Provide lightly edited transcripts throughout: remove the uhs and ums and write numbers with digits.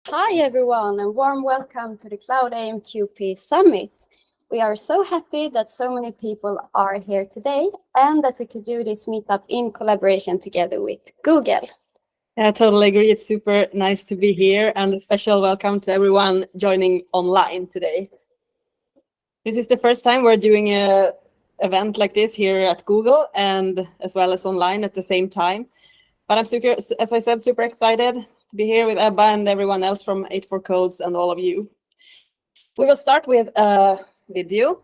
Hi everyone, and warm welcome to the CloudAMQP Summit. We are so happy that so many people are here today and that we could do this meetup in collaboration together with Google. I totally agree. It's super nice to be here, and a special welcome to everyone joining online today. This is the first time we're doing an event like this here at Google and as well as online at the same time. But I'm super, as I said, super excited to be here with Ebba and everyone else from 84Codes and all of you. We will start with a video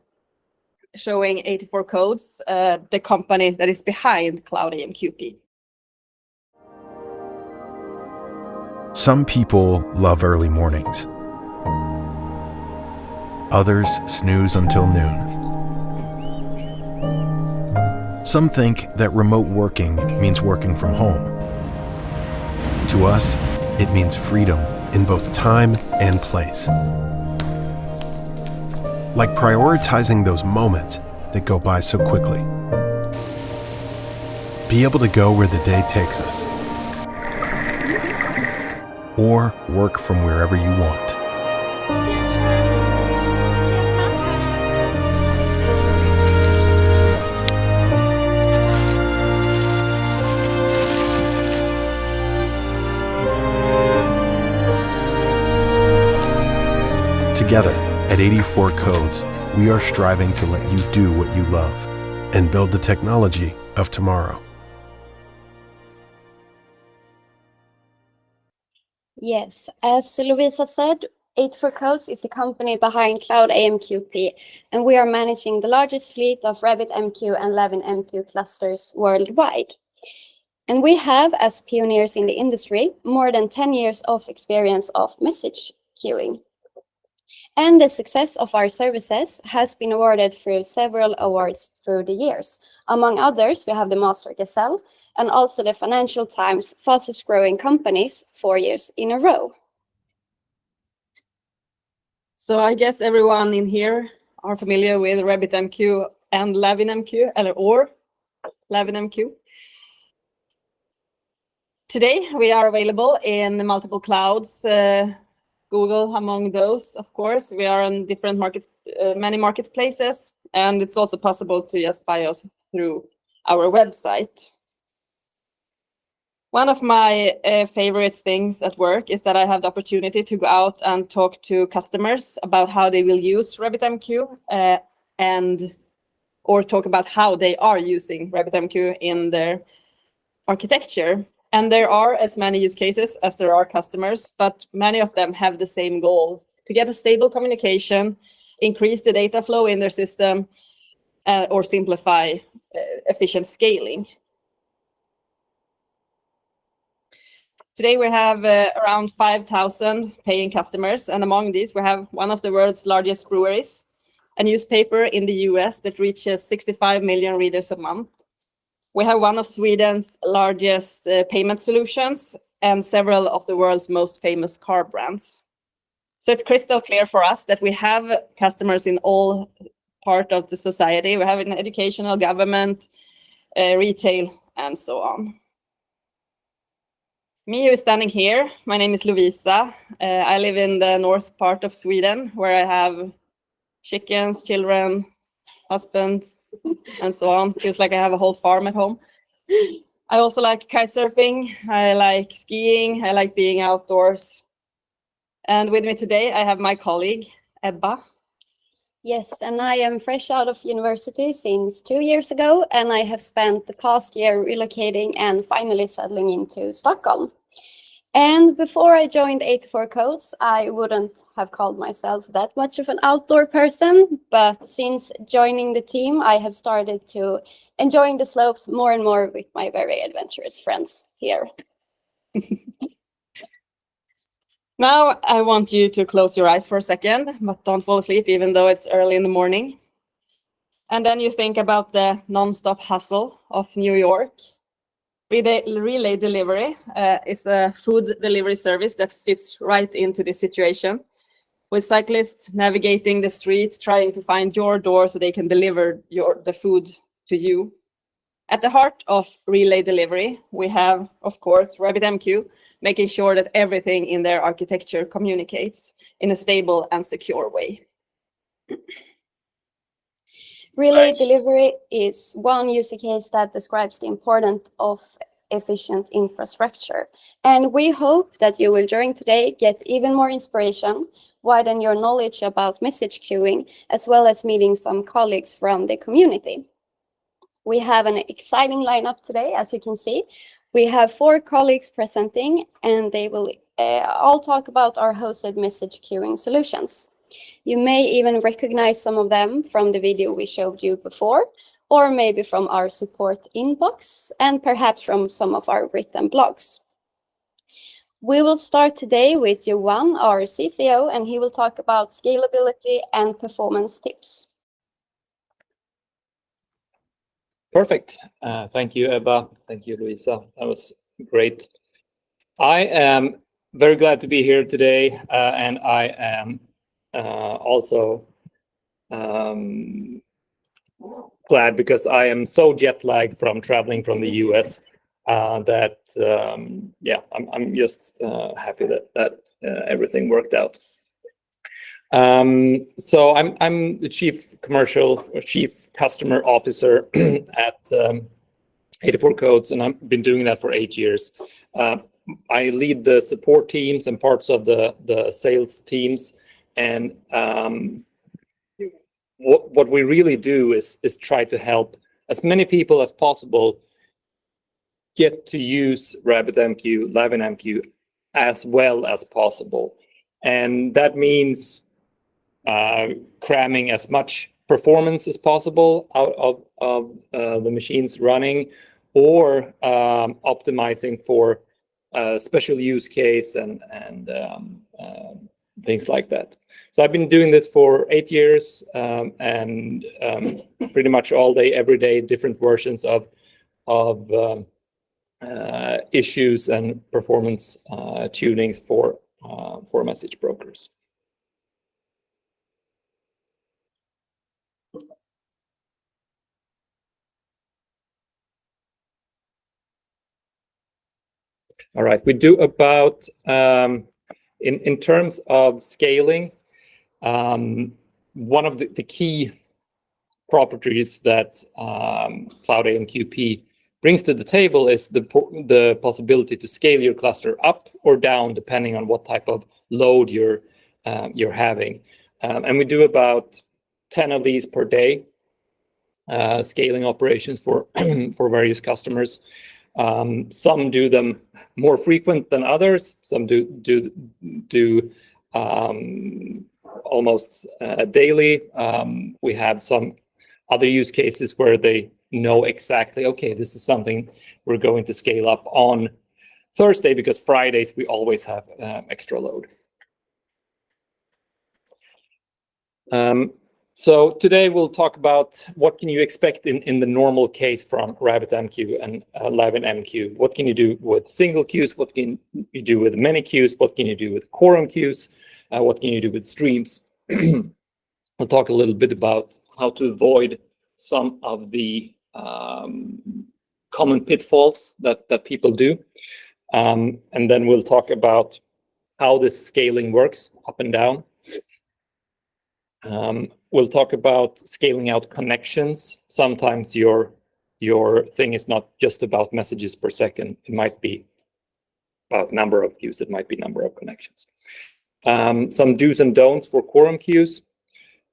showing 84Codes, the company that is behind CloudAMQP. Some people love early mornings. Others snooze until noon. Some think that remote working means working from home. To us, it means freedom in both time and place. Like prioritizing those moments that go by so quickly. Be able to go where the day takes us. Or work from wherever you want. Together, at 84Codes, we are striving to let you do what you love and build the technology of tomorrow. Yes, as Lovisa said, 84Codes is the company behind CloudAMQP, and we are managing the largest fleet of RabbitMQ and LavinMQ clusters worldwide. And we have, as pioneers in the industry, more than 10 years of experience of message queuing. And the success of our services has been awarded through several awards through the years. Among others, we have the Master Gazelle and also the Financial Times fastest growing companies 4 years in a row. So I guess everyone in here are familiar with RabbitMQ and LavinMQ, or LavinMQ. Today, we are available in multiple clouds, Google among those, of course. We are on different markets, many marketplaces, and it's also possible to just buy us through our website. One of my favorite things at work is that I have the opportunity to go out and talk to customers about how they will use RabbitMQ or talk about how they are using RabbitMQ in their architecture. And there are as many use cases as there are customers, but many of them have the same goal: to get a stable communication, increase the data flow in their system, or simplify efficient scaling. Today we have around 5,000 paying customers, and among these we have one of the world's largest breweries, a newspaper in the US that reaches 65 million readers a month. We have one of Sweden's largest payment solutions and several of the world's most famous car brands. So it's crystal clear for us that we have customers in all parts of the society. We have in educational, government, retail, and so on. Me who is standing here, my name is Lovisa. I live in the north part of Sweden, where I have chickens, children, husband, and so on. Feels like I have a whole farm at home. I also like kite surfing. I like skiing. I like being outdoors. And with me today, I have my colleague, Ebba. Yes, and I am fresh out of university since 2 years ago, and I have spent the past year relocating and finally settling into Stockholm. And before I joined 84Codes, I wouldn't have called myself that much of an outdoor person, but since joining the team, I have started to enjoying the slopes more and more with my very adventurous friends here. Now I want you to close your eyes for a second, but don't fall asleep even though it's early in the morning. And then you think about the non-stop hustle of New York. Relay Delivery is a food delivery service that fits right into this situation, with cyclists navigating the streets, trying to find your door so they can deliver the food to you. At the heart of Relay Delivery, we have, of course, RabbitMQ, making sure that everything in their architecture communicates in a stable and secure way. Relay delivery is one use case that describes the importance of efficient infrastructure. And we hope that you will during today get even more inspiration, widen your knowledge about message queuing, as well as meeting some colleagues from the community. We have an exciting lineup today, as you can see. We have 4 colleagues presenting, and they will all talk about our hosted message queuing solutions. You may even recognize some of them from the video we showed you before, or maybe from our support inbox, and perhaps from some of our written blogs. We will start today with Johan, our CCO, and he will talk about scalability and performance tips. Perfect. Thank you, Ebba. Thank you, Lovisa. That was great. I am very glad to be here today, and I am also glad because I am so jet lagged from traveling from the US that yeah, I'm just happy that everything worked out. So I'm the chief customer officer at 84 Codes, and I've been doing that for 8 years. I lead the support teams and parts of the sales teams, and what we really do is try to help as many people as possible get to use RabbitMQ, LavinMQ as well as possible. And that means cramming as much performance as possible out of the machines running, or optimizing for special use case and things like that. So I've been doing this for 8 years, and pretty much all day, every day, different versions of issues and performance tunings for message brokers. All right, we do about in terms of scaling, one of the key properties that CloudAMQP brings to the table is the possibility to scale your cluster up or down depending on what type of load you're having. And we do about 10 of these per day, scaling operations for for various customers. Some do them more frequent than others. Some do almost daily. We have some other use cases where they know exactly, okay, this is something we're going to scale up on Thursday because Fridays we always have extra load. So today we'll talk about what can you expect in the normal case from RabbitMQ and LavinMQ. What can you do with single queues? What can you do with many queues? What can you do with Quorum queues? What can you do with streams? We'll talk a little bit about how to avoid some of the common pitfalls that people do. And then we'll talk about how this scaling works up and down. We'll talk about scaling out connections. Sometimes your thing is not just about messages per second. It might be about number of queues. It might be number of connections. Some do's and don'ts for Quorum queues,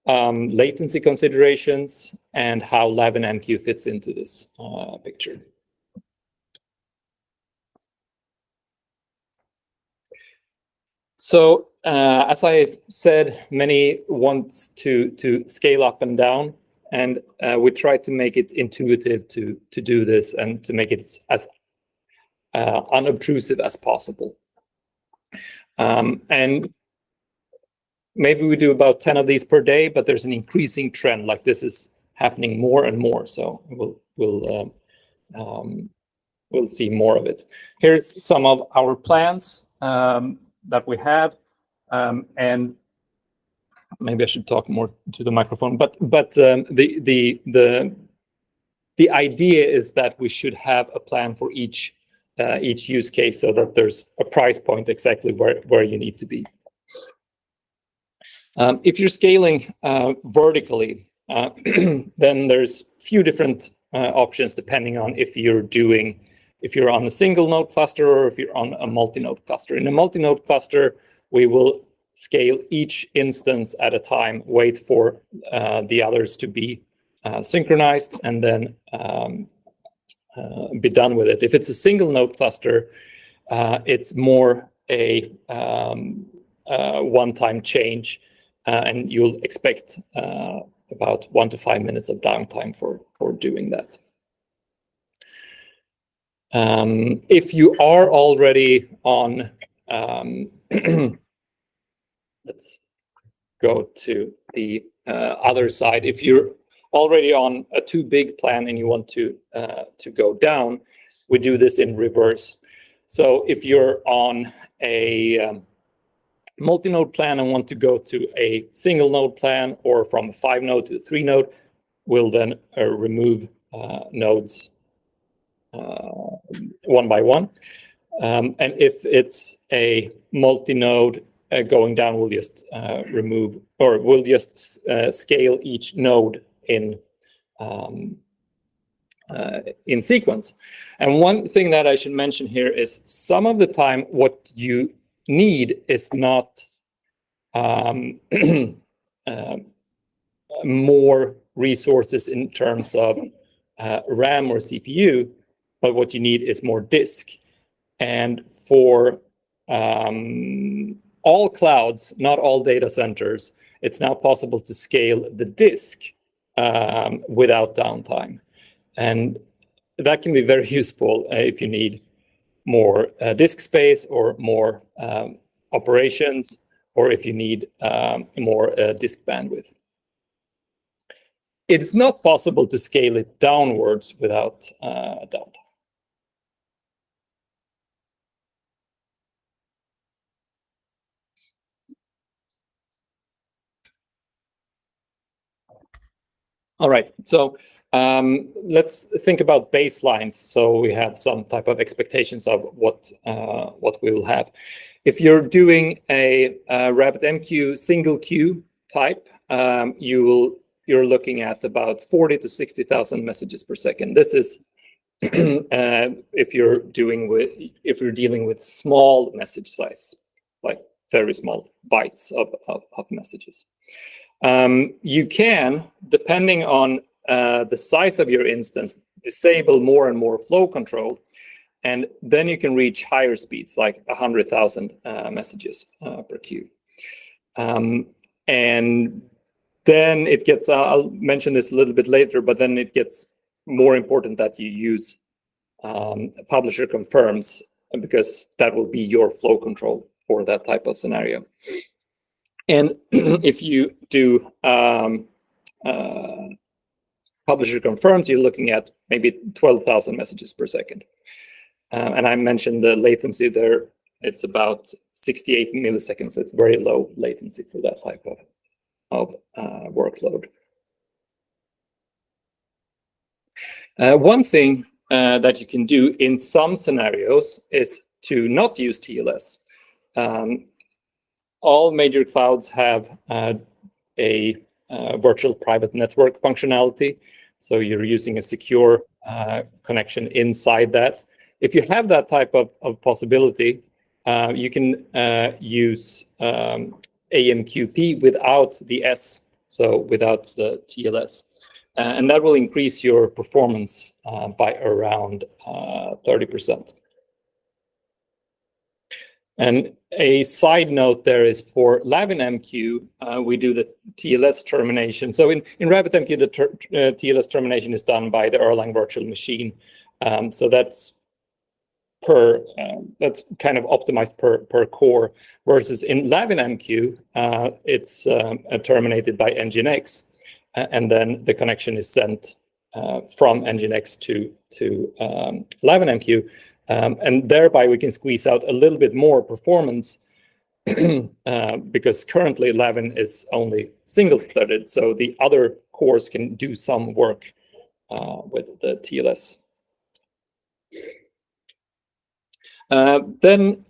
latency considerations, and how LavinMQ fits into this picture. So as I said, many want to scale up and down, and we try to make it intuitive to do this and to make it as unobtrusive as possible. And maybe we do about 10 of these per day, but there's an increasing trend, like this is happening more and more. So we'll see more of it. Here's some of our plans that we have, and maybe I should talk more to the microphone. But the idea is that we should have a plan for each each use case so that there's a price point exactly where you need to be. If you're scaling vertically, then there's few different options depending on if you're on a single node cluster or if you're on a multi-node cluster. In a multi-node cluster, we will scale each instance at a time, wait for the others to be synchronized, and then be done with it. If it's a single node cluster, it's more a one-time change, and you'll expect about 1 to 5 minutes of downtime for doing that. If you are already on, let's go to the other side. If you're already on a too big plan and you want to go down, we do this in reverse. So if you're on a multi-node plan and want to go to a single node plan, or from a 5-node to a 3-node, we'll then remove nodes one by one. And if it's a multi-node going down, we'll just remove, or we'll just scale each node in sequence. And one thing that I should mention here is some of the time what you need is not more resources in terms of RAM or CPU, but what you need is more disk. And for all clouds, not all data centers, it's now possible to scale the disk without downtime. And that can be very useful if you need more disk space or more operations, or if you need more disk bandwidth. It's not possible to scale it downwards without downtime. All right, so let's think about baselines. So we have some type of expectations of what we will have. If you're doing a RabbitMQ single queue type, you're looking at about 40 to 60,000 messages per second. This is if you're dealing with small message size, like very small bytes of messages. You can, depending on the size of your instance, disable more and more flow control, and then you can reach higher speeds, like 100,000 messages per queue. And then it gets, I'll mention this a little bit later, but then it gets more important that you use publisher confirms, because that will be your flow control for that type of scenario. And if you do publisher confirms, you're looking at maybe 12,000 messages per second. And I mentioned the latency there. It's about 68 milliseconds. So it's very low latency for that type of workload. One thing that you can do in some scenarios is to not use TLS. All major clouds have a virtual private network functionality. So you're using a secure connection inside that. If you have that type of possibility, you can use AMQP without the S, so without the TLS. And that will increase your performance by around 30%. And a side note there is for LavinMQ, we do the TLS termination. So in RabbitMQ, the TLS termination is done by the Erlang virtual machine. So that's kind of optimized per core, versus in LavinMQ, it's terminated by Nginx, and then the connection is sent from Nginx to LavinMQ. And thereby we can squeeze out a little bit more performance because currently Lavin is only single-threaded, so the other cores can do some work with the TLS. Then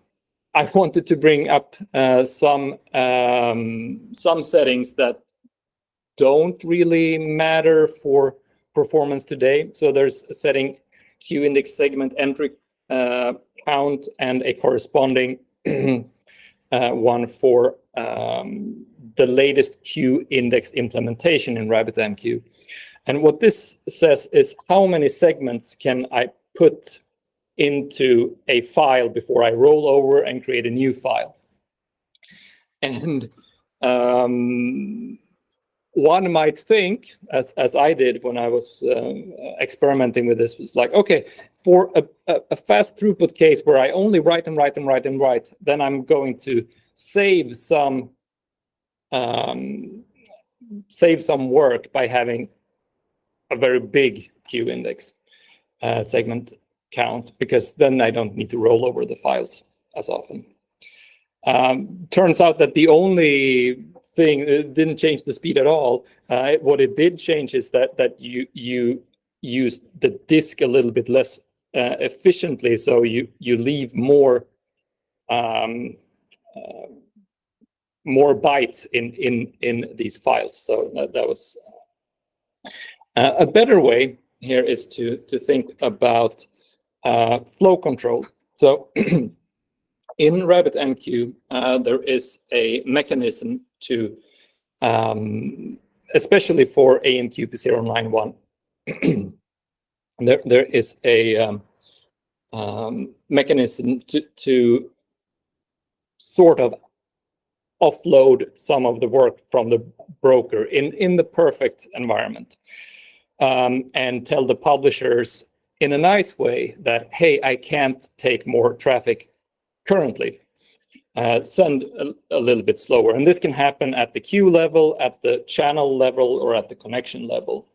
I wanted to bring up some settings that don't really matter for performance today. So there's a setting Q index segment entry count and a corresponding one for the latest Q index implementation in RabbitMQ. And what this says is how many segments can I put into a file before I roll over and create a new file. And one might think, as I did when I was experimenting with this, was like, okay, for a fast throughput case where I only write and write and write and write, then I'm going to save some work by having a very big Q index segment count, because then I don't need to roll over the files as often. Turns out that the only thing, it didn't change the speed at all. What it did change is that you use the disk a little bit less efficiently, so you leave more bytes in these files. So that was a better way here is to think about flow control. So in RabbitMQ, there is a mechanism to, especially for AMQP 091, there is a mechanism to sort of offload some of the work from the broker in the perfect environment, and tell the publishers in a nice way that, hey, I can't take more traffic currently. Send a little bit slower. And this can happen at the queue level, at the channel level, or at the connection level.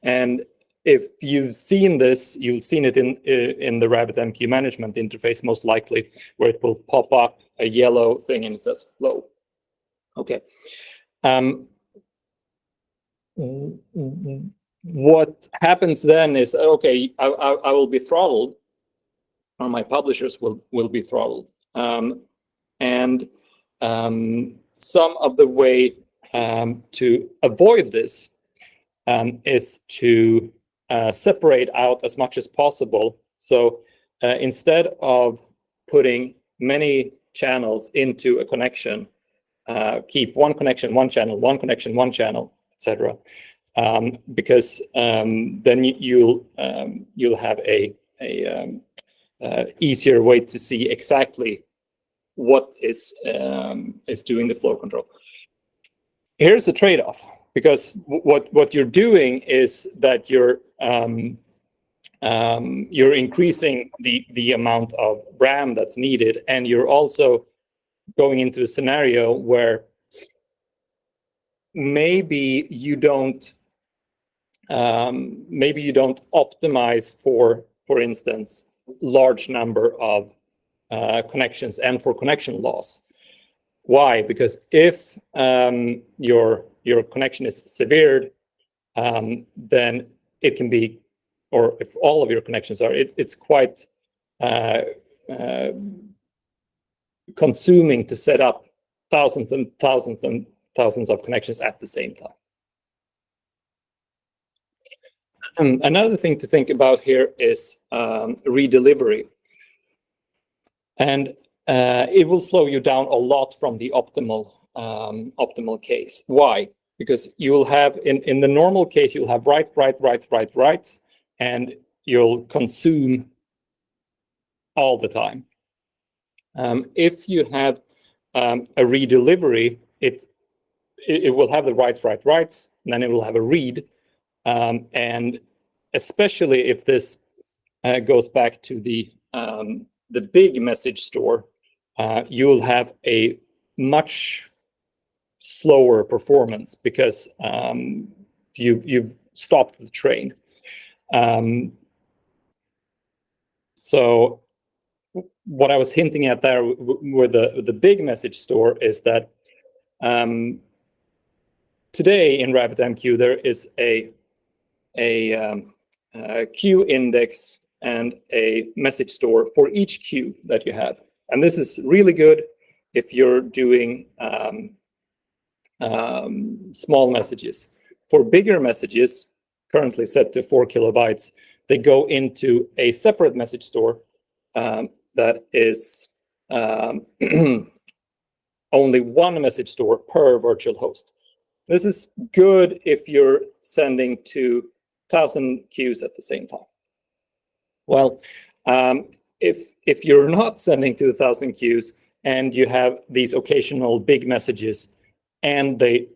And if you've seen this, you've seen it in the RabbitMQ management interface, most likely, where it will pop up a yellow thing and it says flow. Okay. What happens then is, okay, I will be throttled, or my publishers will be throttled. And some of the way to avoid this is to separate out as much as possible. So instead of putting many channels into a connection, keep one connection, one channel, one connection, one channel, etc. Because then you'll have a easier way to see exactly what is doing the flow control. Here's a trade-off, because what you're doing is that you're increasing the amount of RAM that's needed, and you're also going into a scenario where maybe you don't optimize for instance, large number of connections and for connection loss. Why? Because if your connection is severed, then it can be, or if all of your connections are, it's quite consuming to set up thousands and thousands and thousands of connections at the same time. Another thing to think about here is redelivery. And it will slow you down a lot from the optimal case. Why? Because you will have, in the normal case, you'll have writes, and you'll consume all the time. If you have a redelivery, it will have the writes, and then it will have a read. And especially if this goes back to the big message store, you'll have a much slower performance because you've stopped the train. So what I was hinting at there with the big message store is that today in RabbitMQ there is a queue index and a message store for each queue that you have. And this is really good if you're doing small messages. For bigger messages, currently set to 4 kilobytes, they go into a separate message store that is only one message store per virtual host. This is good if you're sending to 1,000 queues at the same time. Well, if you're not sending to 1,000 queues and you have these occasional big messages and they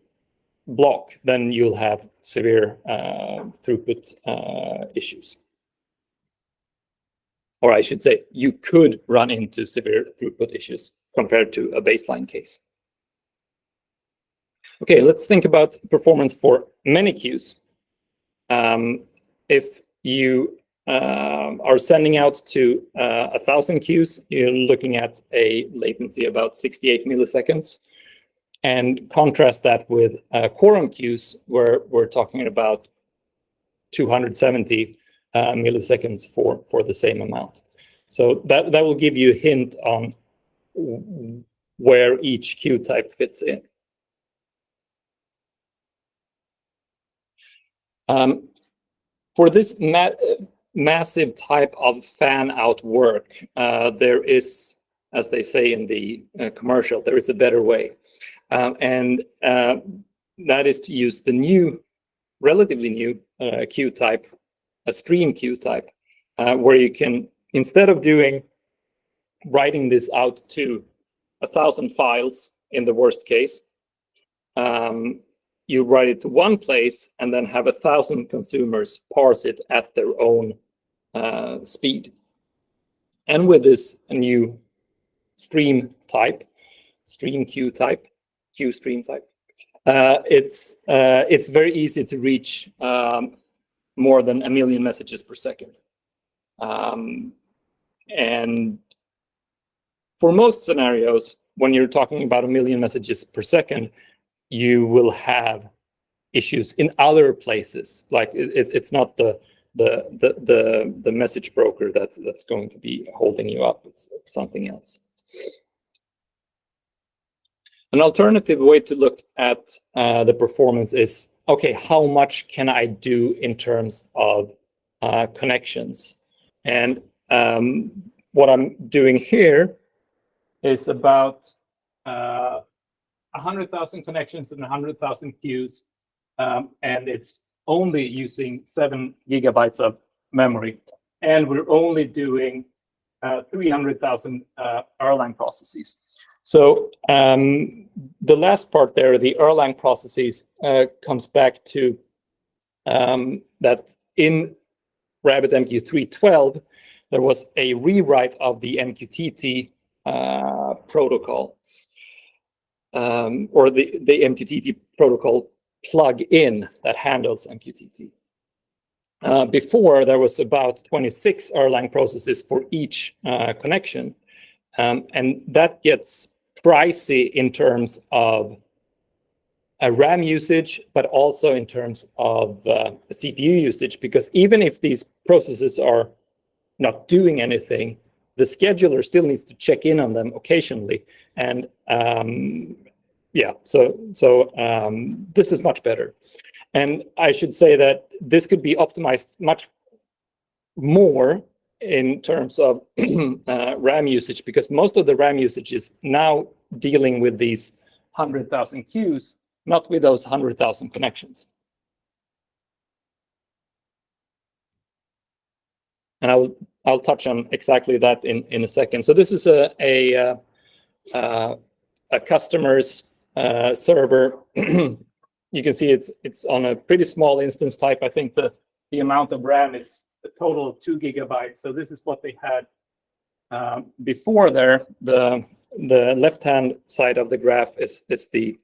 block, then you'll have severe throughput issues. Or I should say, you could run into severe throughput issues compared to a baseline case. Okay, let's think about performance for many queues. If you are sending out to 1,000 queues, you're looking at a latency about 68 milliseconds. And contrast that with Quorum queues, where we're talking about 270 milliseconds for the same amount. So that will give you a hint on where each queue type fits in. For this massive type of fan-out work, there is, as they say in the commercial, there is a better way. And that is to use the new, relatively new queue type, a stream queue type, where you can, instead of writing this out to 1,000 files in the worst case, you write it to one place and then have 1,000 consumers parse it at their own speed. And with this new stream type, stream queue type, queue stream type, it's very easy to reach more than 1 million messages per second. And for most scenarios, when you're talking about 1 million messages per second, you will have issues in other places. Like it's not the message broker that's going to be holding you up. It's something else. An alternative way to look at the performance is, okay, how much can I do in terms of connections? And what I'm doing here is about 100,000 connections and 100,000 queues, and it's only using 7 gigabytes of memory, and we're only doing 300,000 Erlang processes. So the last part there, the Erlang processes, comes back to that in RabbitMQ 3.12, there was a rewrite of the MQTT protocol, or the MQTT protocol plug-in that handles MQTT. Before, there was about 26 Erlang processes for each connection, and that gets pricey in terms of RAM usage, but also in terms of CPU usage, because even if these processes are not doing anything, the scheduler still needs to check in on them occasionally. And yeah, so this is much better. And I should say that this could be optimized much more in terms of RAM usage, because most of the RAM usage is now dealing with these 100,000 queues, not with those 100,000 connections. And I'll touch on exactly that in a second. So this is a customer's server. You can see it's on a pretty small instance type. I think the amount of RAM is a total of 2 gigabytes. So this is what they had before there. The left-hand side of the graph is the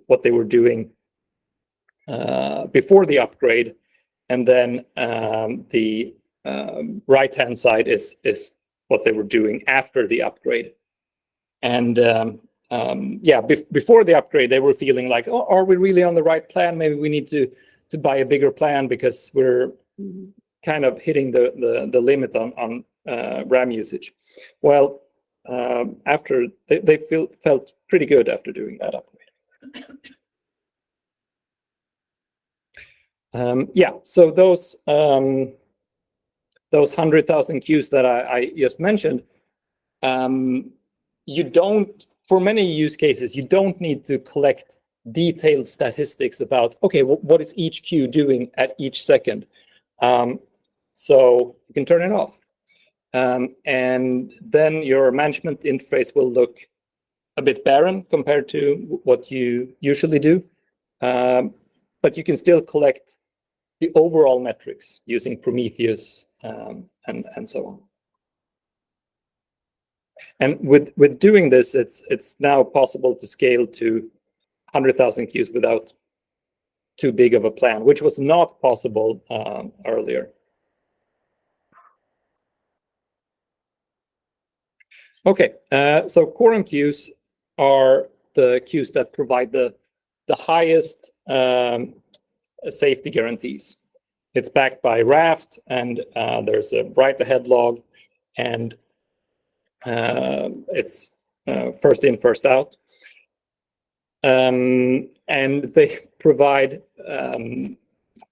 what they were doing before the upgrade, and then the right-hand side is what they were doing after the upgrade. And yeah, before the upgrade, they were feeling like, oh, are we really on the right plan? Maybe we need to buy a bigger plan because we're kind of hitting the limit on RAM usage. Well, after they felt pretty good after doing that upgrade. Yeah, so those 100,000 queues that I just mentioned, you don't, for many use cases, you don't need to collect detailed statistics about, okay, what is each queue doing at each second? So you can turn it off. And then your management interface will look a bit barren compared to what you usually do. But you can still collect the overall metrics using Prometheus and so on. And with doing this, it's now possible to scale to 100,000 queues without too big of a plan, which was not possible earlier. Okay, so Quorum queues are the queues that provide the highest safety guarantees. It's backed by Raft, and there's a write ahead log, and it's first in, first out. And they provide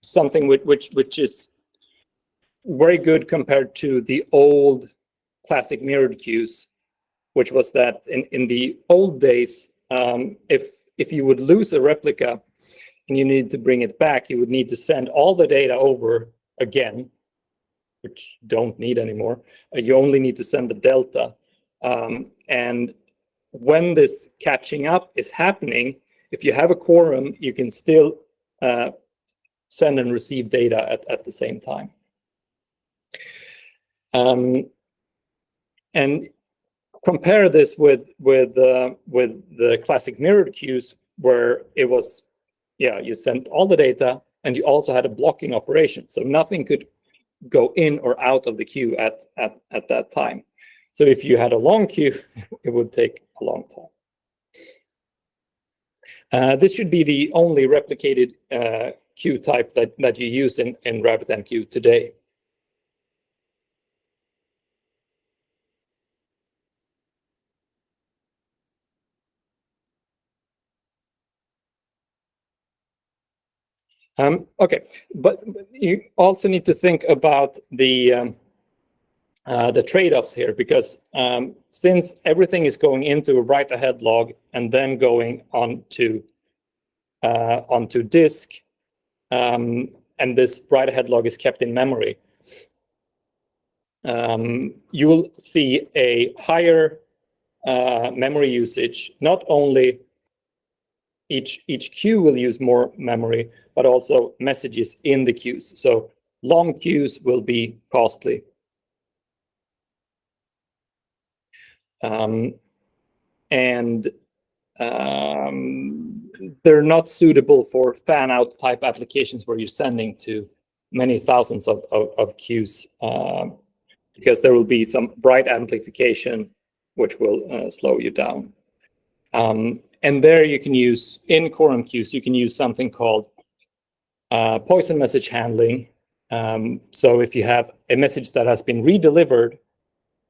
something which is very good compared to the old classic mirrored queues, which was that in the old days, if you would lose a replica and you need to bring it back, you would need to send all the data over again, which you don't need anymore. You only need to send the delta. And when this catching up is happening, if you have a quorum, you can still send and receive data at the same time. And compare this with the classic mirrored queues, where it was, yeah, you sent all the data and you also had a blocking operation, so nothing could go in or out of the queue at that time. So if you had a long queue, it would take a long time. This should be the only replicated queue type that you use in RabbitMQ today. Okay, but you also need to think about the trade-offs here, because since everything is going into a write-ahead log and then going onto disk, and this write-ahead log is kept in memory, you will see a higher memory usage. Not only each queue will use more memory, but also messages in the queues. So long queues will be costly. And they're not suitable for fan-out type applications where you're sending to many thousands of queues, because there will be some bright amplification which will slow you down. And there you can use, in Quorum queues, you can use something called poison message handling. So if you have a message that has been redelivered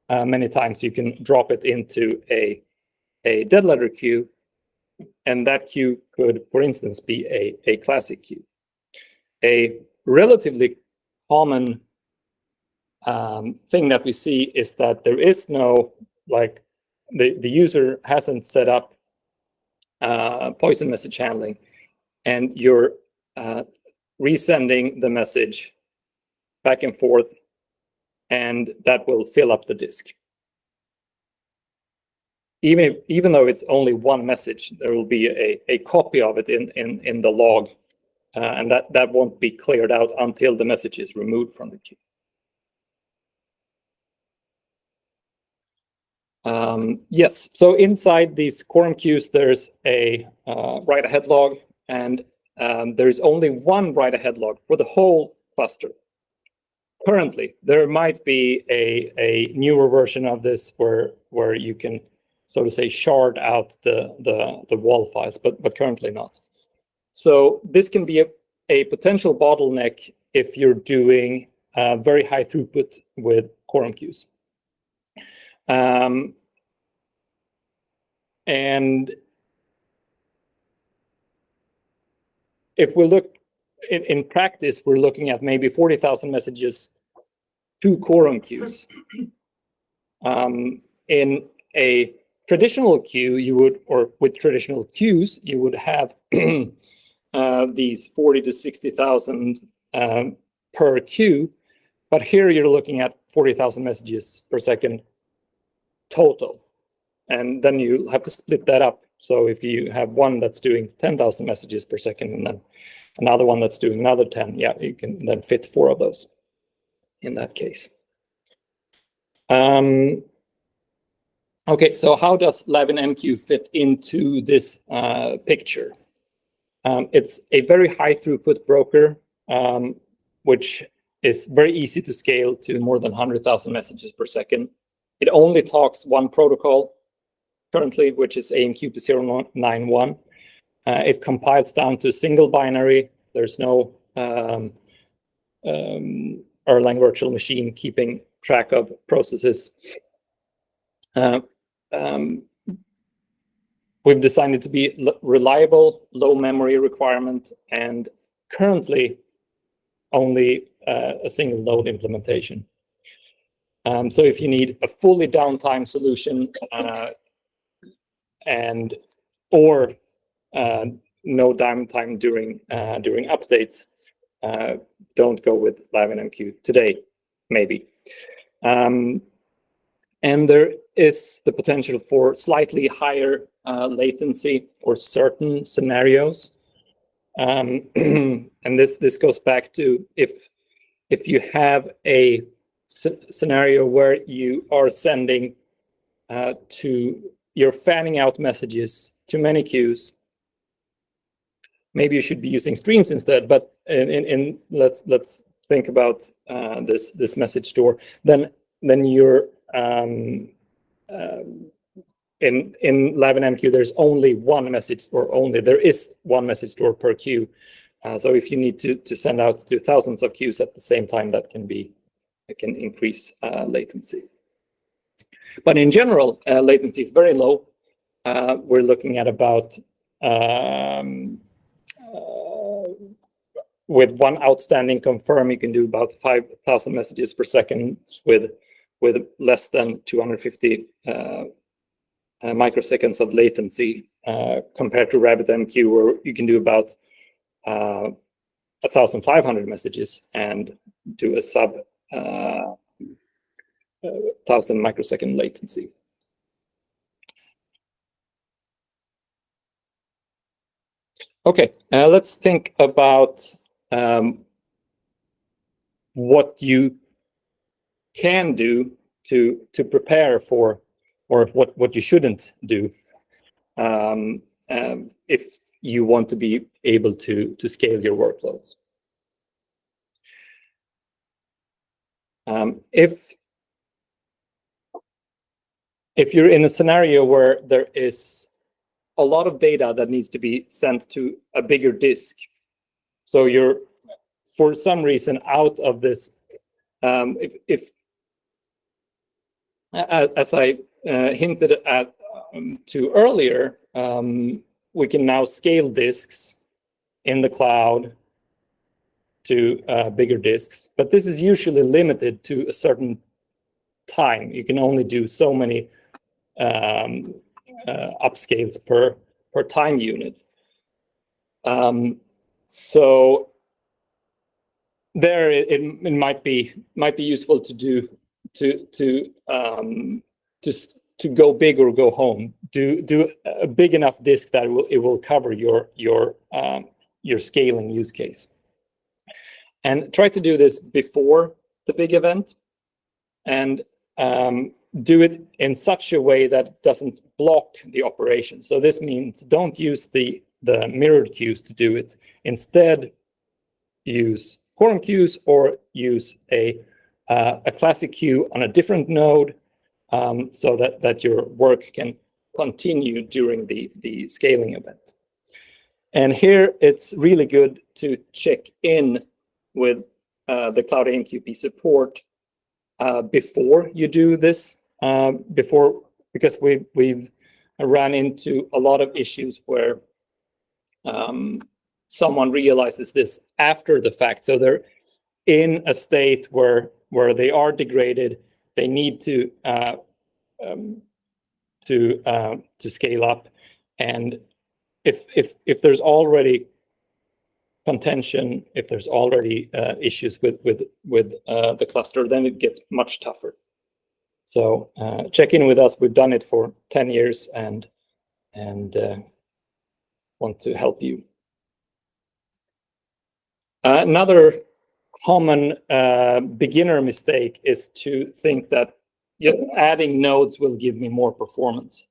many times, you can drop it into a dead letter queue, and that queue could, for instance, be a classic queue. A relatively common thing that we see is that there is no, like, the user hasn't set up poison message handling, and you're resending the message back and forth, and that will fill up the disk. Even though it's only one message, there will be a copy of it in the log, and that won't be cleared out until the message is removed from the queue. Yes, so inside these Quorum queues, there's a write-ahead log, and there's only one write-ahead log for the whole cluster. Currently, there might be a newer version of this where you can, so to say, shard out the wall files, but currently not. So this can be a potential bottleneck if you're doing very high throughput with Quorum queues. And if we look in practice, we're looking at maybe 40,000 messages to Quorum queues. In a traditional queue, you would, or with traditional queues, you would have these 40 to 60,000 per queue, but here you're looking at 40,000 messages per second total, and then you have to split that up. So if you have one that's doing 10,000 messages per second, and then another one that's doing another 10, yeah, you can then fit 4 of those in that case. Okay, so how does LavinMQ fit into this picture? It's a very high throughput broker, which is very easy to scale to more than 100,000 messages per second. It only talks one protocol currently, which is AMQP 091. It compiles down to single binary. There's no Erlang virtual machine keeping track of processes. We've designed it to be reliable, low memory requirement, and currently only a single node implementation. So if you need a fully downtime solution or no downtime during updates, don't go with LavinMQ today, maybe. And there is the potential for slightly higher latency for certain scenarios. And this goes back to if you have a scenario where you are sending you're fanning out messages to many queues, maybe you should be using streams instead. But let's think about this message store. Then you're in LavinMQ, there's only one message store. There is one message store per queue. So if you need to send out to thousands of queues at the same time, it can increase latency. But in general, latency is very low. We're looking at about with one outstanding confirm, you can do about 5,000 messages per second with less than 250 microseconds of latency, compared to RabbitMQ, where you can do about 1,500 messages and do a sub 1,000 microsecond latency. Okay, let's think about what you can do to prepare for, or what you shouldn't do if you want to be able to scale your workloads. If you're in a scenario where there is a lot of data that needs to be sent to a bigger disk, so you're for some reason out of this, as I hinted at to earlier, we can now scale disks in the cloud to bigger disks, but this is usually limited to a certain time. You can only do so many upscales per time unit. So there it might be useful to do to go big or go home. Do a big enough disk that it will cover your scaling use case, and try to do this before the big event, and do it in such a way that it doesn't block the operation. So this means don't use the mirrored queues to do it. Instead, use Quorum queues or use a classic queue on a different node, so that your work can continue during the scaling event. And here it's really good to check in with the CloudAMQP support before you do this, because we've run into a lot of issues where someone realizes this after the fact. So they're in a state where they are degraded. They need to scale up, and if there's already contention, if there's already issues with the cluster, then it gets much tougher. So check in with us. We've done it for 10 years and want to help you. Another common beginner mistake is to think that adding nodes will give me more performance.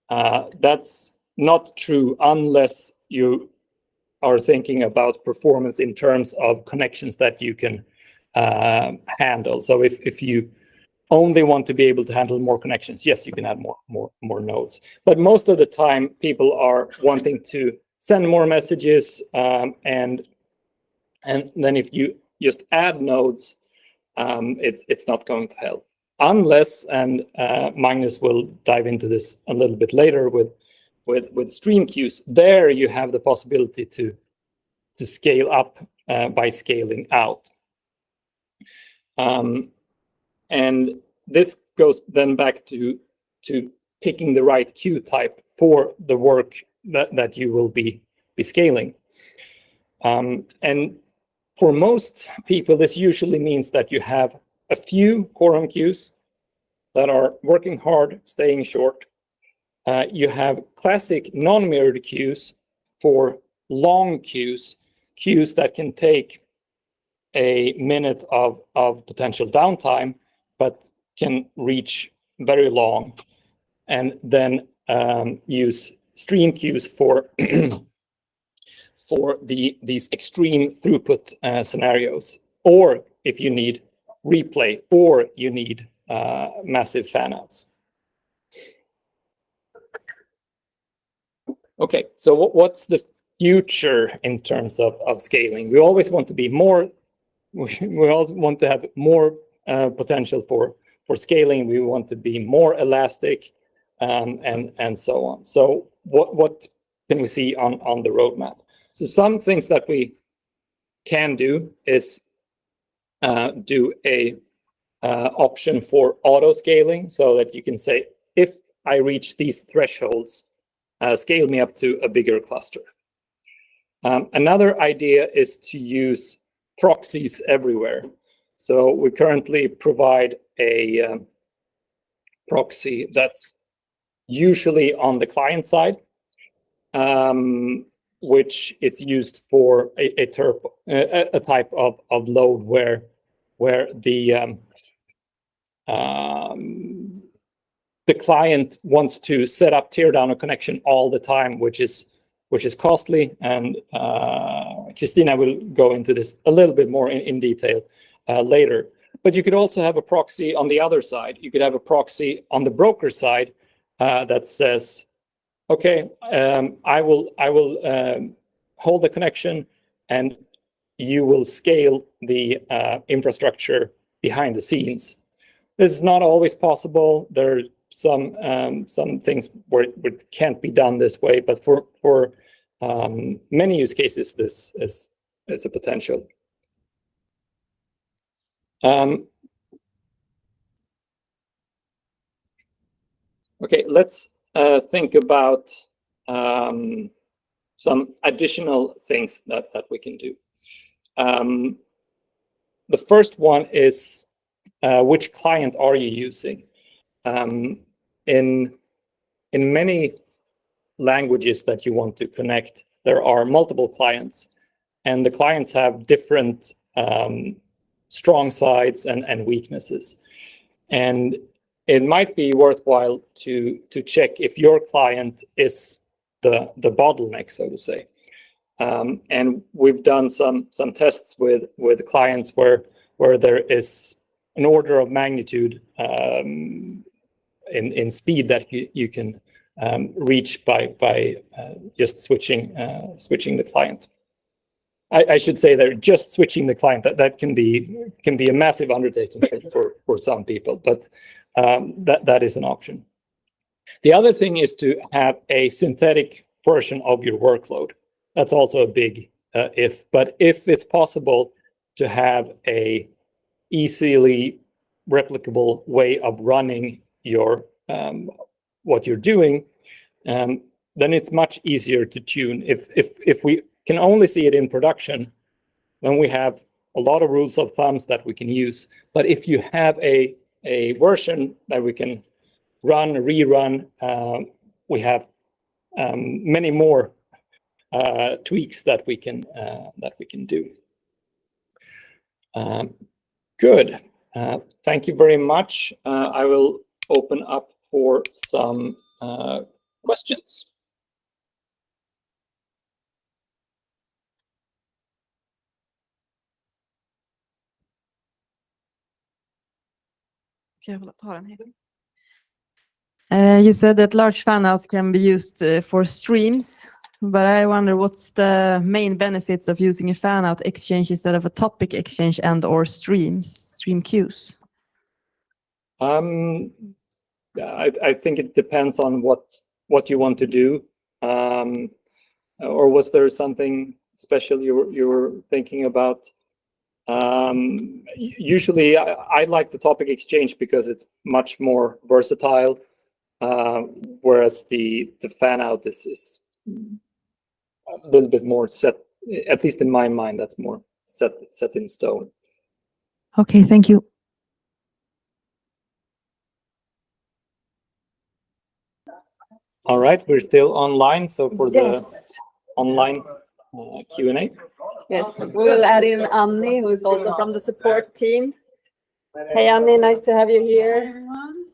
That's not true unless you are thinking about performance in terms of connections that you can handle. So if you only want to be able to handle more connections, yes, you can add more nodes. But most of the time, people are wanting to send more messages, and then if you just add nodes, it's not going to help. Unless, and Magnus will dive into this a little bit later with stream queues, there you have the possibility to scale up by scaling out. And this goes then back to picking the right queue type for the work that you will be scaling. And for most people, this usually means that you have a few Quorum queues that are working hard, staying short. You have classic non-mirrored queues for long queues that can take a minute of potential downtime, but can reach very long, and then use stream queues for these extreme throughput scenarios, or if you need replay, or you need massive fanouts. Okay, so what's the future in terms of scaling? We always want to be more. We also want to have more potential for scaling. We want to be more elastic, and so on. So what can we see on the roadmap? So some things that we can do is do a option for auto scaling, so that you can say, if I reach these thresholds, scale me up to a bigger cluster. Another idea is to use proxies everywhere. So we currently provide a proxy that's usually on the client side, which is used for a type of load where the client wants to set up teardown a connection all the time, which is costly, and Christina will go into this a little bit more in detail later. But you could also have a proxy on the other side. You could have a proxy on the broker side that says, okay, I will hold the connection, and you will scale the infrastructure behind the scenes. This is not always possible. There are some things where it can't be done this way, but for many use cases, this is a potential. Okay, let's think about some additional things that we can do. The first one is which client are you using? In many languages that you want to connect, there are multiple clients, and the clients have different strong sides and weaknesses. And it might be worthwhile to check if your client is the bottleneck, so to say. And we've done some tests with clients where there is an order of magnitude in speed that you can reach by just switching the client. I should say that just switching the client, that can be a massive undertaking for some people, but that is an option. The other thing is to have a synthetic version of your workload. That's also a big if, but if it's possible to have a easily replicable way of running your what you're doing, then it's much easier to tune. If we can only see it in production, then we have a lot of rules of thumbs that we can use. But if you have a version that we can run, rerun, we have many more tweaks that we can do. Good. Thank you very much. I will open up for some questions. You said that large fanouts can be used for streams, but I wonder what's the main benefits of using a fanout exchange instead of a topic exchange and/or stream queues? I think it depends on what you want to do, or was there something special you were thinking about? Usually, I like the topic exchange because it's much more versatile, whereas the fan out is a little bit more set. At least in my mind, that's more set in stone. Okay, thank you. All right, we're still online. So for the online Q&A. Yes, we'll add in Annie, who is also from the support team. Hey, Annie, nice to have you here.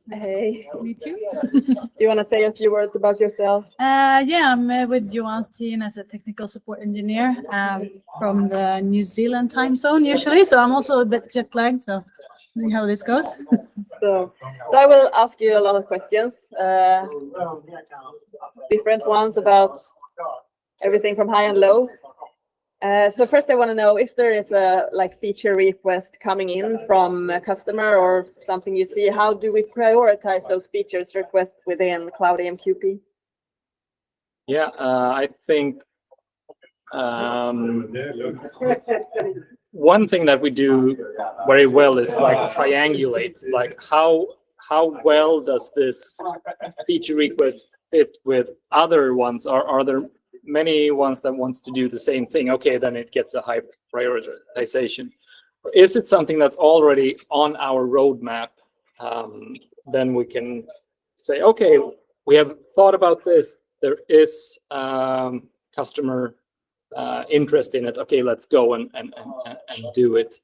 Hey. Me too. You want to say a few words about yourself? Yeah, I'm with Johan's team as a technical support engineer from the New Zealand time zone usually. So I'm also a bit jet lagged. So see how this goes. So I will ask you a lot of questions, different ones about everything from high and low. So first I want to know if there is a feature request coming in from a customer or something you see, how do we prioritize those features requests within CloudAMQP? Yeah, I think one thing that we do very well is triangulate, how well does this feature request fit with other ones? Are there many ones that wants to do the same thing? Okay, then it gets a high prioritization. Is it something that's already on our roadmap? Then we can say, okay, we have thought about this. There is customer interest in it. Okay, let's go and do it.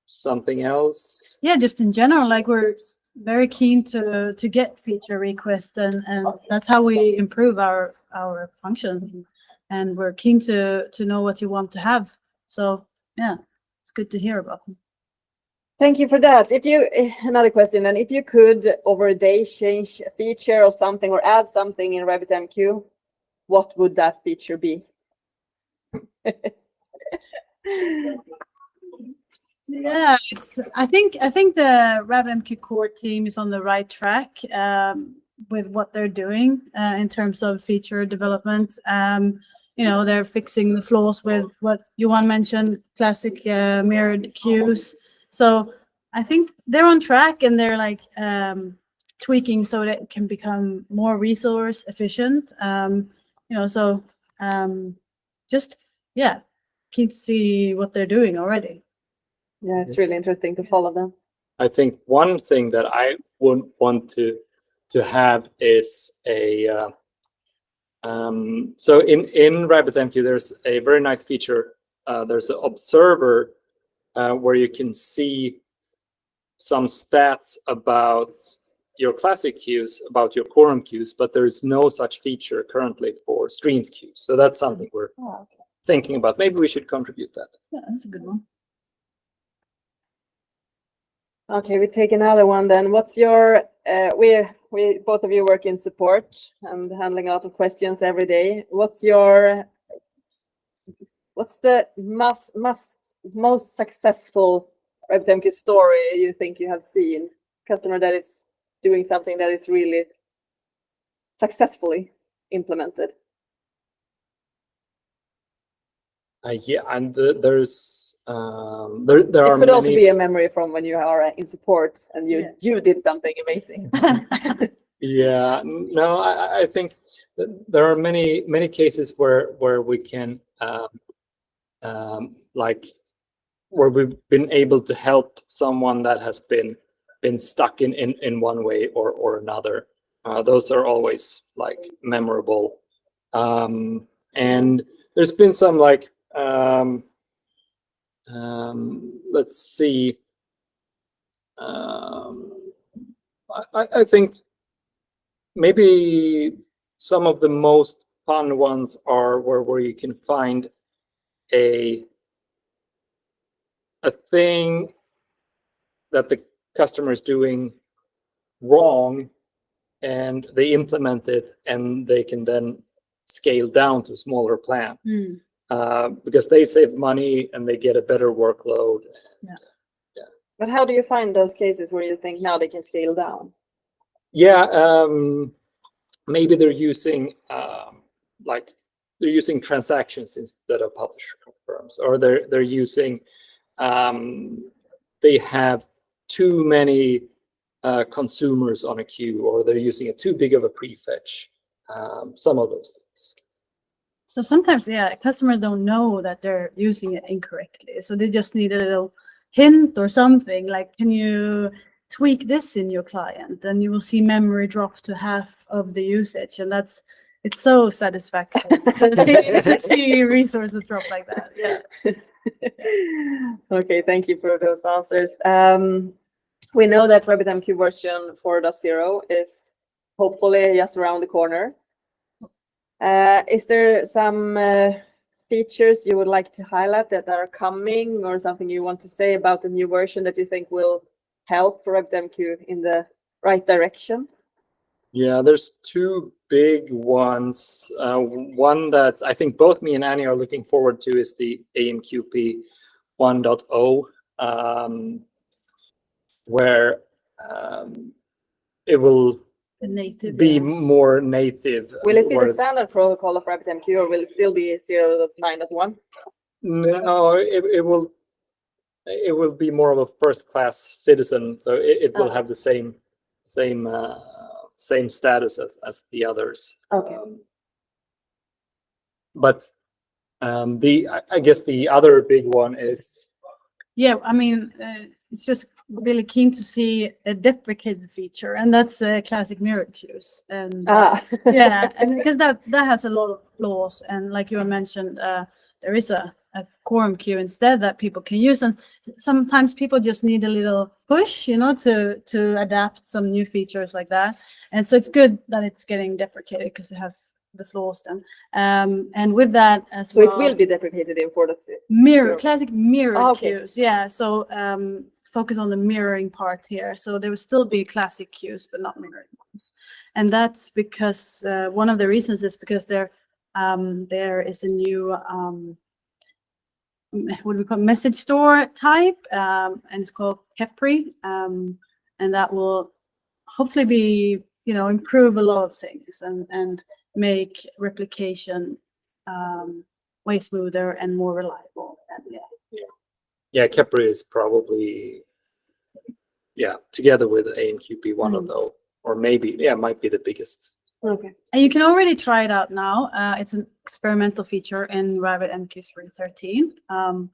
Something else? Yeah, just in general, we're very keen to get feature requests, and that's how we improve our function. And we're keen to know what you want to have. So yeah, it's good to hear about them. Thank you for that. Another question then, if you could over a day change a feature or something or add something in RabbitMQ, what would that feature be? Yeah, I think the RabbitMQ core team is on the right track with what they're doing in terms of feature development. They're fixing the flaws with what Johan mentioned, classic mirrored queues. So I think they're on track, and they're tweaking so that it can become more resource efficient. Just keen to see what they're doing already. Yeah, it's really interesting to follow them. I think one thing that I would want to have is a so in RabbitMQ there's a very nice feature. There's an observer where you can see some stats about your classic queues, about your Quorum queues, but there is no such feature currently for streams queues. So that's something we're thinking about. Maybe we should contribute that. Yeah, that's a good one. Okay, we take another one then. What's your we both of you work in support and handling a lot of questions every day. What's your What's the most successful RabbitMQ story you think you have seen? Customer that is doing something that is really successfully implemented. Yeah, and there's there It are could also many. be a memory from when you are in support and you did something amazing. Yeah, no, I think there are many cases where we can like where we've been able to help someone that has been stuck in one way or another. Those are always like memorable. And there's been some like let's see. I think maybe some of the most fun ones are where you can find a thing that the customer is doing wrong, and they implement it, and they can then scale down to a smaller plan because they save money and they get a better workload. But how do you find those cases where you think now they can scale down? Yeah, maybe they're using transactions instead of publisher confirms, or they're using they have too many consumers on a queue, or they're using a too big of a prefetch. Some of those things. So sometimes, customers don't know that they're using it incorrectly. So they just need a little hint or something like, can you tweak this in your client? And you will see memory drop to half of the usage. And it's so satisfactory to see resources drop like that. Yeah. Okay, thank you for those answers. We know that RabbitMQ version 4.0 is hopefully just around the corner. Is there some features you would like to highlight that are coming, or something you want to say about the new version that you think will help RabbitMQ in the right direction? Yeah, there's two big ones. One that I think both me and Annie are looking forward to is the AMQP 1.0, where it will be more native. Will it be the standard protocol of RabbitMQ, or will it still be 0.9.1? No, it will be more of a first-class citizen, so it will have the same status as the others. Okay. But I guess the other big one is. Yeah, I mean, it's just really keen to see a deprecated feature, and that's classic mirror queues. And yeah, and because that has a lot of flaws, and like you mentioned, there is a Quorum queue instead that people can use, and sometimes people just need a little push, to adapt some new features like that. And so it's good that it's getting deprecated because it has the flaws then. And with that as well. So it will be deprecated in 4.0. Classic mirror queues. Yeah. So focus on the mirroring part here. So there will still be classic queues, but not mirroring ones. And that's because one of the reasons is because there is a new what do we call message store type, and it's called Kepri, and that will hopefully be improve a lot of things and make replication way smoother and more reliable. And yeah, Kepri is probably together with AMQP 1.0, or maybe might be the biggest. Okay. And you can already try it out now. It's an experimental feature in RabbitMQ 3.13.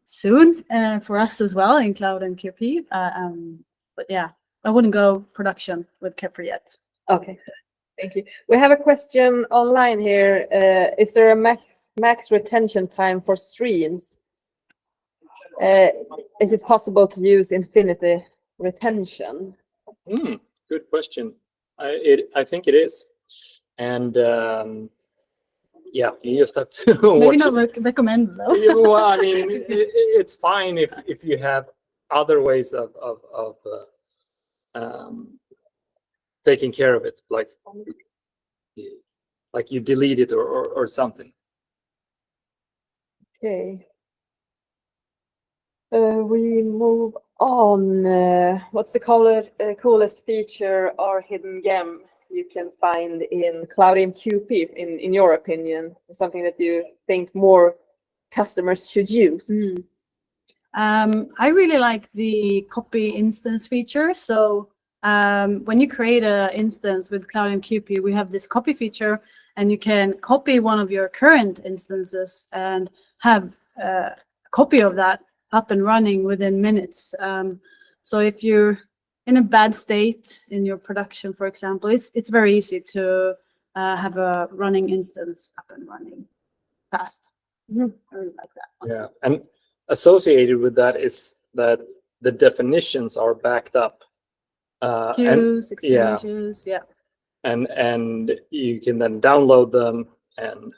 Soon for us as well in CloudAMQP. But yeah, I wouldn't go production with Kepri yet. Okay, thank you. We have a question online here. Is there a max retention time for streams? Is it possible to use infinity retention? Good question. I think it is, and you just have to maybe not recommend though. Well, I mean, it's fine if you have other ways of taking care of it, like you delete it or something. Okay. We move on. What's the coolest feature or hidden gem you can find in CloudAMQP, in your opinion, or something that you think more customers should use? I really like the copy instance feature. So when you create an instance with CloudAMQP, we have this copy feature, and you can copy one of your current instances and have a copy of that up and running within minutes. So if you're in a bad state in your production, for example, it's very easy to have a running instance up and running fast. I really like that one. Yeah, and associated with that is that the definitions are backed up. Queues, exchanges, yeah. And you can then download them and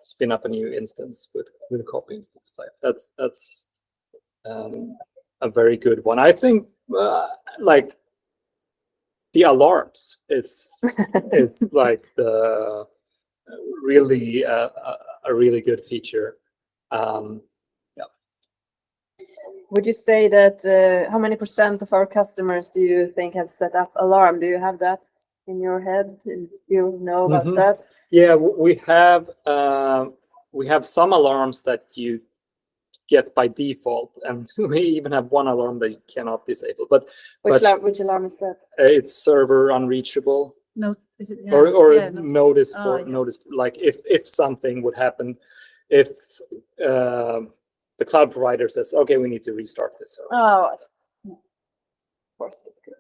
spin up a new instance with a copy instance type. That's a very good one. I think like the alarms is like the really a really good feature. Would you say that how many % of our customers do you think have set up alarm? Do you have that in your head? Do you know about that? Yeah, we have some alarms that you get by default, and we even have one alarm that you cannot disable. But which alarm is that? It's server unreachable. No, is it? Yeah. Or yeah, no. notice Oh, for yeah. notice, like if something would happen, if the cloud provider says, okay, we need to restart this. Oh, of course, that's good.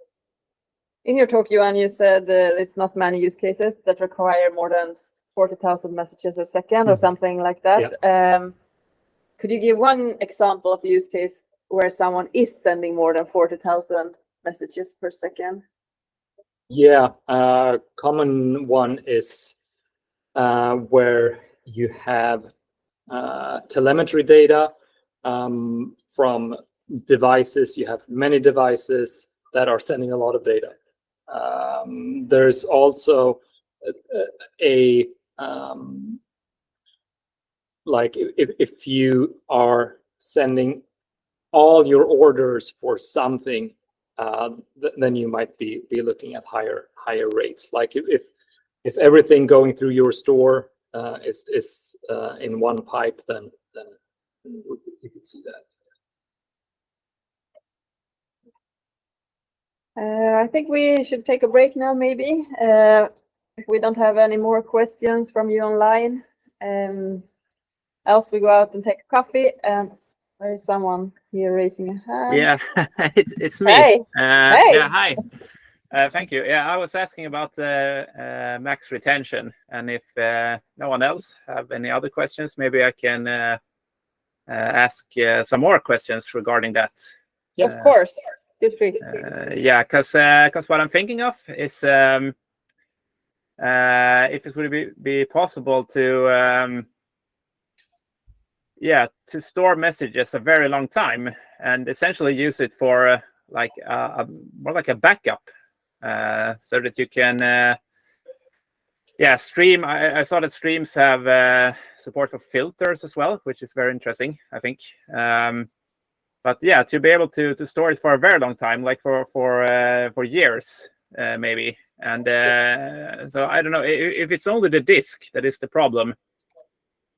In your talk, Johan, you said it's not many use cases that require more than 40,000 messages a second or something like that. Yeah. Could you give one example of a use case where someone is sending more than 40,000 messages per second? Yeah, common one is where you have telemetry data from devices. You have many devices that are sending a lot of data. There's also like if you are sending all your orders for something, then you might be looking at higher rates. Like if everything going through your store is in one pipe, then you can see that. I think we should take a break now, maybe. If we don't have any more questions from you online, else we go out and take a coffee. There is someone here raising a hand. Yeah, it's me. Hey. Hey. Yeah, hi. Thank you. Yeah, I was asking about max retention, and if no one else have any other questions, maybe I can ask some more questions regarding that. Yeah, of course. Feel free. Yeah, because what I'm thinking of is if it would be possible to to store messages a very long time and essentially use it for like more like a backup, so that you can stream. I saw that streams have support for filters as well, which is very interesting, I think. But yeah, to be able to store it for a very long time, like for years, maybe. And so I don't know if it's only the disk that is the problem.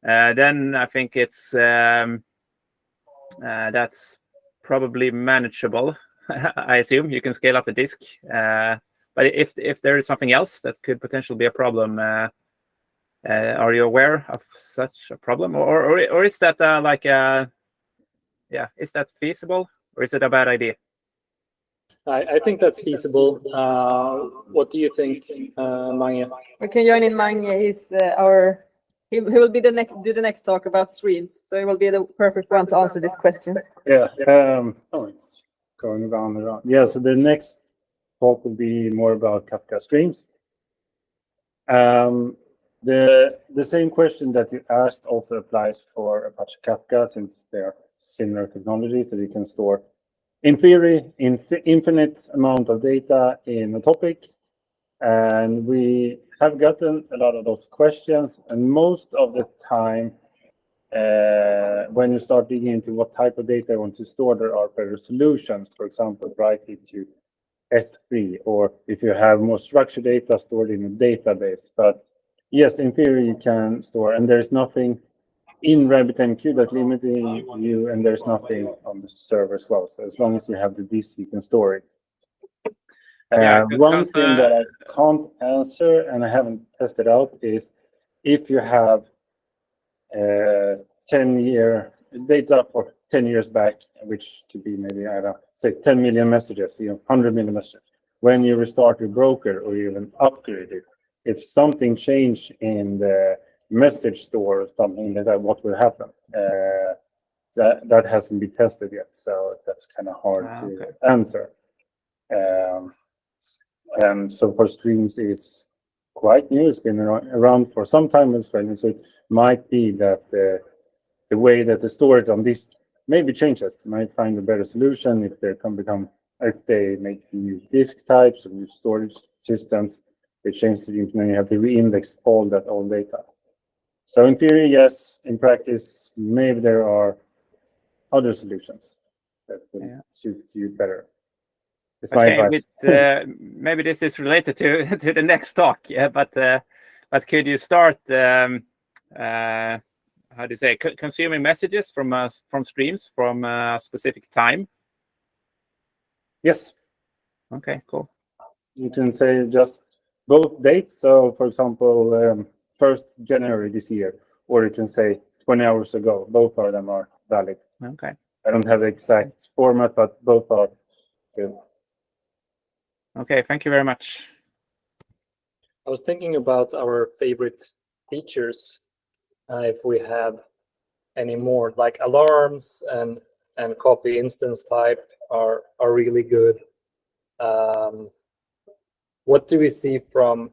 Then I think it's that's probably manageable. I assume you can scale up the disk. But if there is something else that could potentially be a problem, are you aware of such a problem, or is that like is that feasible, or is it a bad idea? I think that's feasible. What do you think, Mange? We can join in Mange. He's he will be do the next talk about streams, so he will be the perfect one to answer this question. Yeah. It's going around and around. Yeah. So the next talk will be more about Kafka streams. The same question that you asked also applies for Apache Kafka, since they are similar technologies that you can store, in theory, infinite amount of data in a topic. And we have gotten a lot of those questions, and most of the time when you start digging into what type of data you want to store, there are better solutions. For example, write it to S3, or if you have more structured data stored in a database. But yes, in theory, you can store, and there's nothing in RabbitMQ that limiting you, and there's nothing on the server as well. So as long as you have the disk, you can store it. One thing that I can't answer, and I haven't tested out, is if you have 10-year data for 10 years back, which could be maybe, I don't know, say 10 million messages, 100 million messages. When you restart your broker or even upgrade it, if something changed in the message store or something like that, what will happen? That hasn't been tested yet, so that's kind of hard to answer. And so for streams is quite new. It's been around for some time as well, so it might be that the way that the storage on this maybe changes. You might find a better solution if they make new disk types or new storage systems. They change the and then you have to re-index all that old data. So in theory, yes. In practice, maybe there are other solutions that will suit you better. It's my advice. Maybe this is related to the next talk, but could you start how do you say, consuming messages from streams from a specific time? Yes. Okay, cool. You can say just both dates. So for example, 1st January this year, or you can say 20 hours ago. Both of them are valid. Okay. I don't have the exact format, but both are good. Okay, thank you very much. I was thinking about our favorite features, if we have any more, like alarms and copy instance type are really good. What do we see from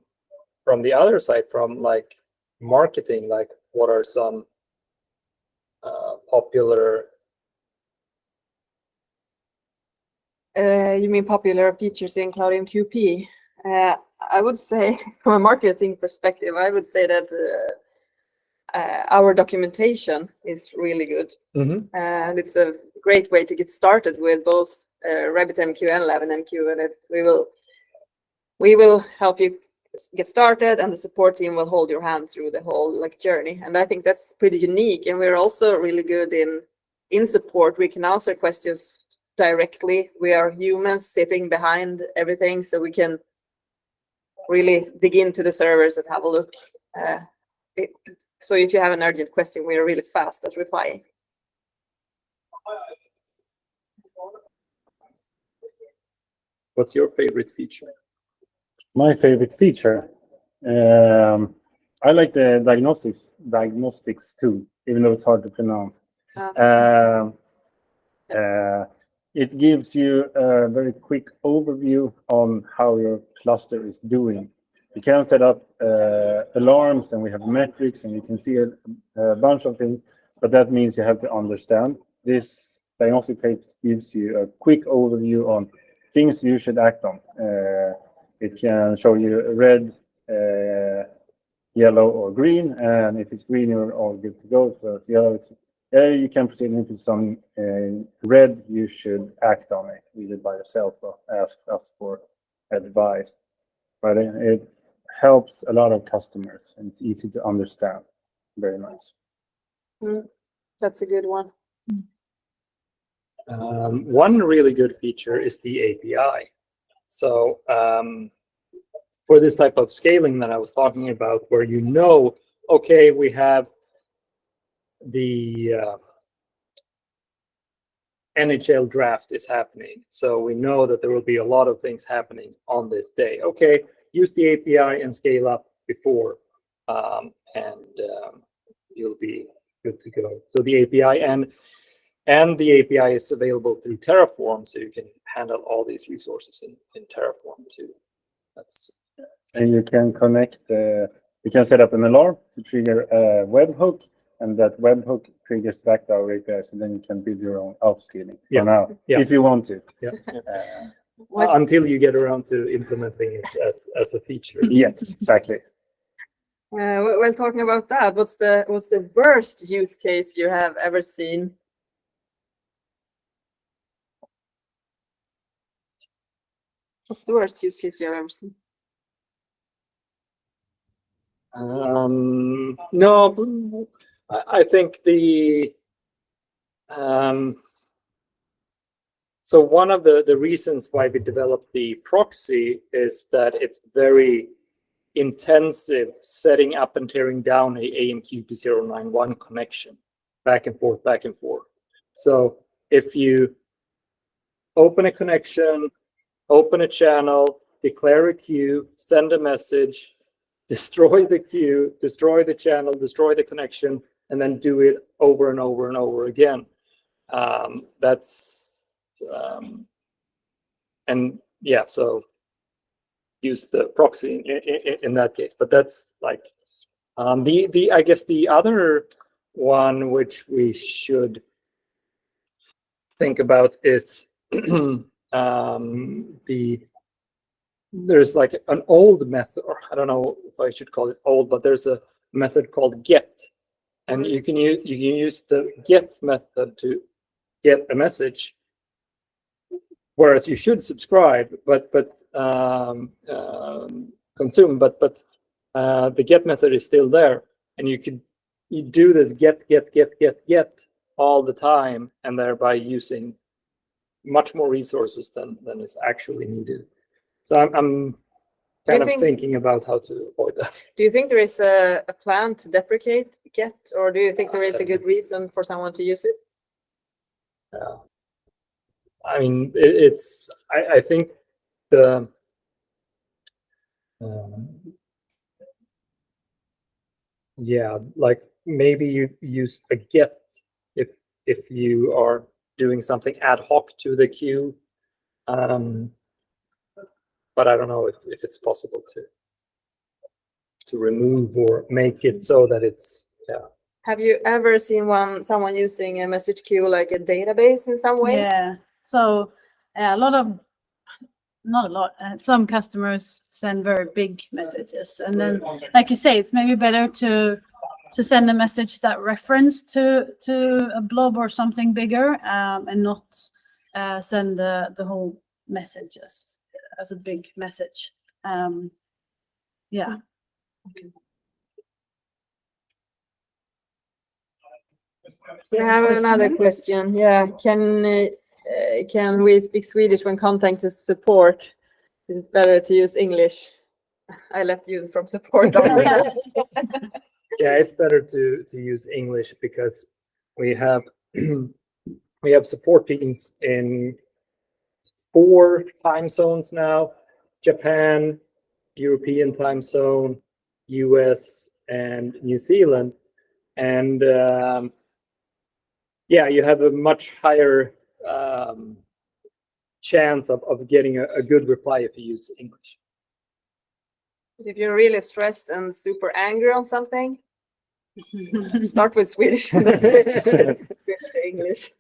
the other side, from like marketing? Like, what are some popular? You mean popular features in CloudAMQP? I would say, from a marketing perspective, I would say that our documentation is really good. And it's a great way to get started with both RabbitMQ and LavinMQ, and we will help you get started, and the support team will hold your hand through the whole journey. And I think that's pretty unique. And we're also really good in support. We can answer questions directly. We are humans sitting behind everything, so we can really dig into the servers and have a look. So if you have an urgent question, we are really fast at replying. What's your favorite feature? My favorite feature, I like the diagnostics too, even though it's hard to pronounce. It gives you a very quick overview on how your cluster is doing. You can set up alarms, and we have metrics, and you can see a bunch of things, but that means you have to understand. This diagnostic page gives you a quick overview on things you should act on. It can show you red, yellow, or green, and if it's green, you're all good to go. So it's yellow, you can proceed into some red, you should act on it, either by yourself or ask us for advice. But it helps a lot of customers, and it's easy to understand. Very nice. That's a good one. One really good feature is the API. So for this type of scaling that I was talking about, where okay, we have the NHL draft is happening. So we know that there will be a lot of things happening on this day. Okay, use the API and scale up before, and you'll be good to go. So the API and the API is available through Terraform, so you can handle all these resources in Terraform too. And you can connect. You can set up an alarm to trigger a webhook, and that webhook triggers back to our APIs, and then you can build your own upscaling for now, if you want to. Yeah. Until you get around to implementing it as a feature. Yes, exactly. Well, talking about that, what's the worst use case you have ever seen? What's the worst use case you have ever seen? No, I think so one of the reasons why we developed the proxy is that it's very intensive setting up and tearing down a AMQP 091 connection back and forth. So if you open a connection, open a channel, declare a queue, send a message, destroy the queue, destroy the channel, destroy the connection, and then do it over and over and over again. And yeah, so use the proxy in that case. But that's like I guess the other one which we should think about is there's like an old method, or I don't know if I should call it old, but there's a method called get, and you can use the get method to get a message, whereas you should subscribe, but consume, but the get method is still there, and you do this get all the time, and thereby using much more resources than is actually needed. So I'm kind of thinking about how to avoid that. Do you think there is a plan to deprecate get, or do you think there is a good reason for someone to use it? I mean, I think yeah, like maybe you use a get if you are doing something ad hoc to the queue. But I don't know if it's possible to remove or make it so that it's, yeah. Have you ever seen someone using a message queue like a database in some way? Yeah. So some customers send very big messages, and then, like you say, it's maybe better to send a message that reference to a blob or something bigger, and not send the whole message as a big message. Yeah. Okay. We have another question. Yeah, can we speak Swedish when contacting support? Is it better to use English? I let you from support answer that. Yeah, it's better to use English because we have support teams in 4 time zones now: Japan, European time zone, US, and New Zealand. And yeah, you have a much higher chance of getting a good reply if you use English. If you're really stressed and super angry on something, start with Swedish and then switch to English.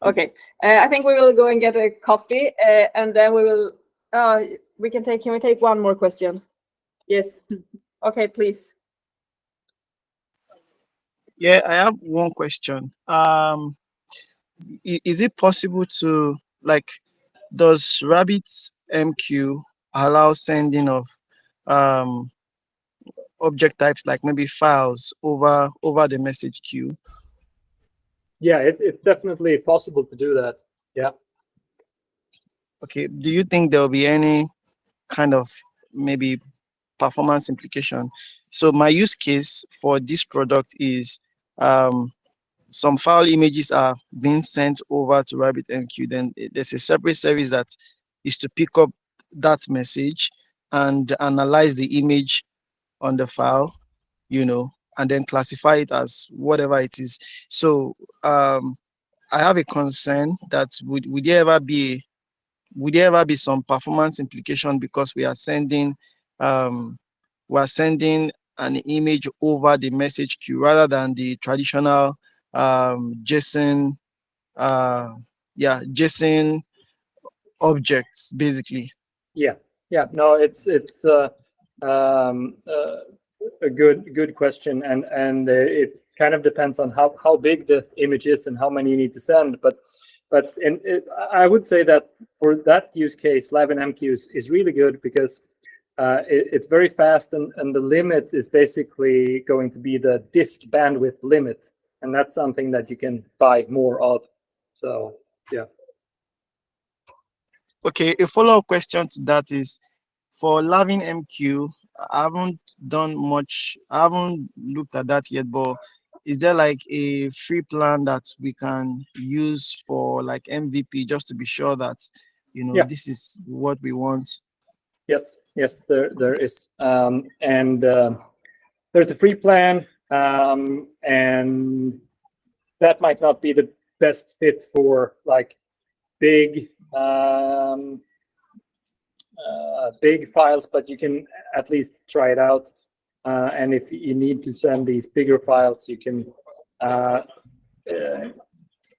Okay, I think we will go and get a coffee, and then we will. Can we take one more question? Yes. Okay, please. Yeah, I have one question. Is it possible to, like, does RabbitMQ allow sending of object types like maybe files over the message queue? Yeah, it's definitely possible to do that. Yeah. Okay. Do you think there will be any kind of maybe performance implication? So my use case for this product is some file images are being sent over to RabbitMQ. Then there's a separate service that is to pick up that message and analyze the image on the file, and then classify it as whatever it is. So I have a concern that would there ever be some performance implication because we are sending an image over the message queue rather than the traditional JSON JSON objects, basically. Yeah. No, it's a good question, and it kind of depends on how big the image is and how many you need to send. But I would say that for that use case, LavinMQ is really good because it's very fast, and the limit is basically going to be the disk bandwidth limit, and that's something that you can buy more of. So yeah. Okay, a follow-up question to that is, for LavinMQ, I haven't done much, I haven't looked at that yet, but is there like a free plan that we can use for like MVP, just to be sure that, you know, this is what we want? Yes, there is, and there's a free plan, and that might not be the best fit for like big files, but you can at least try it out. And if you need to send these bigger files, you can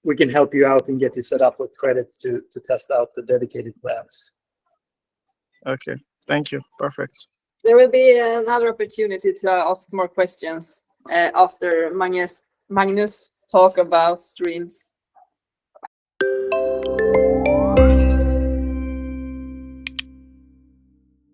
we can help you out and get you set up with credits to test out the dedicated plans. Okay, thank you. Perfect. There will be another opportunity to ask more questions after Magnus talk about streams.